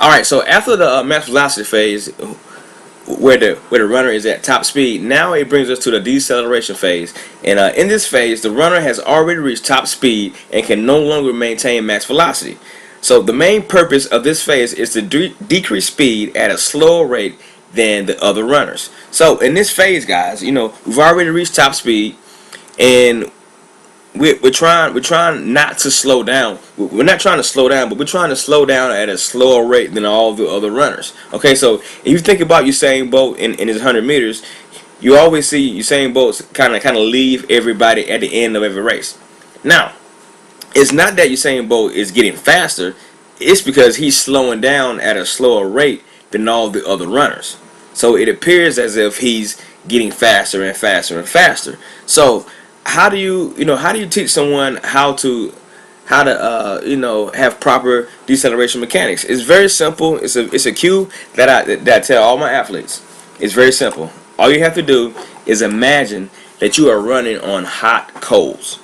All right, so after the max velocity phase, where the runner is at top speed, now it brings us to the deceleration phase. And in this phase, the runner has already reached top speed and can no longer maintain max velocity. So the main purpose of this phase is to decrease speed at a slower rate than the other runners. So in this phase, guys, we've already reached top speed, and we're trying not to slow down. We're not trying to slow down, but we're trying to slow down at a slower rate than all the other runners. Okay, so if you think about Usain Bolt in his 100 meters, you always see Usain Bolt kind of leave everybody at the end of every race. Now, it's not that Usain Bolt is getting faster; it's because he's slowing down at a slower rate than all the other runners. So it appears as if he's getting faster and faster and faster. So how do you teach someone how to have proper deceleration mechanics? It's very simple. It's a cue that I tell all my athletes. It's very simple. All you have to do is imagine that you are running on hot coals.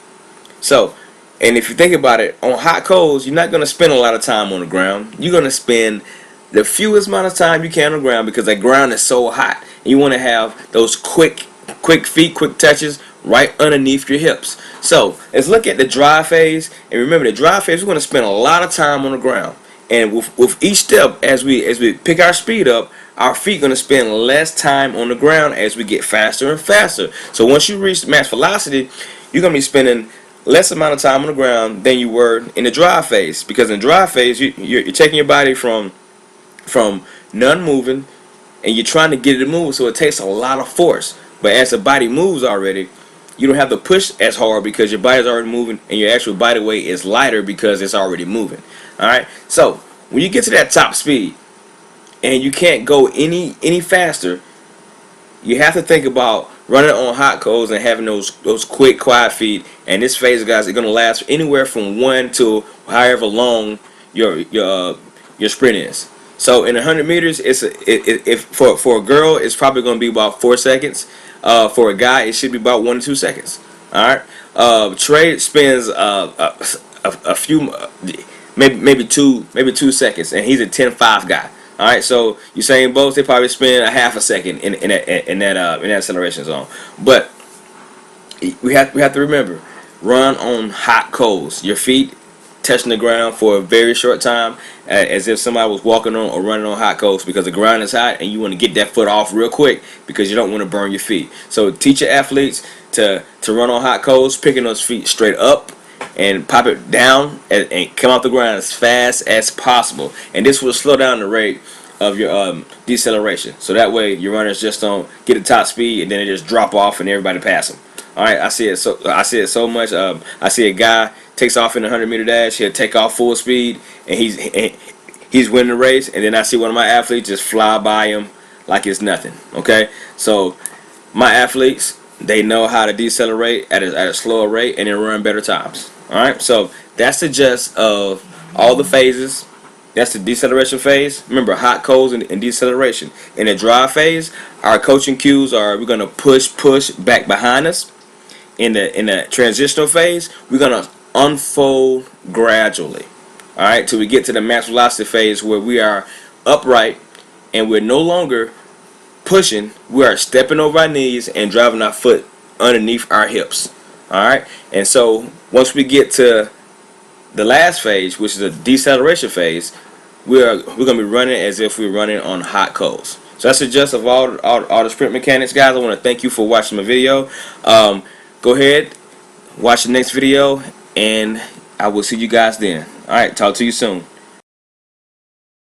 So, and if you think about it, on hot coals, you're not going to spend a lot of time on the ground. You're going to spend the fewest amount of time you can on the ground because the ground is so hot. And you want to have those quick feet, quick touches right underneath your hips. So let's look at the dry phase. And remember, the dry phase, we're going to spend a lot of time on the ground. And with each step, as we pick our speed up, our feet going to spend less time on the ground as we get faster and faster. So once you reach max velocity, you're going to be spending less amount of time on the ground than you were in the dry phase. Because in the dry phase, you're taking your body from non-moving, and you're trying to get it to move, so it takes a lot of force. But as the body moves already, you don't have to push as hard because your body's already moving, and your actual body weight is lighter because it's already moving. Alright, so when you get to that top speed and you can't go any faster, you have to think about running on hot coals and having those quick, quiet feet. And this phase, guys, is going to last anywhere from 1 to however long your sprint is. So in 100 meters, if for a girl, it's probably going to be about 4 seconds. For a guy, it should be about 1 to 2 seconds. All right. Trey spends a few, maybe 2 seconds, and he's a 10.5 guy. All right. So Usain Bolt, they probably spend a half a second in that acceleration zone. But we have to remember, run on hot coals. Your feet touching the ground for a very short time, as if somebody was walking on or running on hot coals, because the ground is hot and you want to get that foot off real quick because you don't want to burn your feet. So teach your athletes to run on hot coals, picking those feet straight up and pop it down and come off the ground as fast as possible. And this will slow down the rate of your deceleration. So that way your runners just don't get to top speed and then they just drop off and everybody pass them. All right, I see it so much. I see a guy takes off in a 100-meter dash. He'll take off full speed, and he's winning the race. And then I see one of my athletes just fly by him like it's nothing. Okay, so my athletes, they know how to decelerate at a slower rate and then run better times. All right, so that's the gist of all the phases. That's the deceleration phase. Remember, hot coals and deceleration. In the dry phase, our coaching cues are we're gonna push back behind us. In the transitional phase, we're gonna unfold gradually. All right, till we get to the max velocity phase where we are upright and we're no longer pushing. We are stepping over our knees and driving our foot underneath our hips. All right, and so once we get to the last phase, which is the deceleration phase, we're gonna be running as if we're running on hot coals. So that's the gist of all the sprint mechanics, guys. I want to thank you for watching my video. Go ahead, watch the next video, and I will see you guys then. All right, talk to you soon.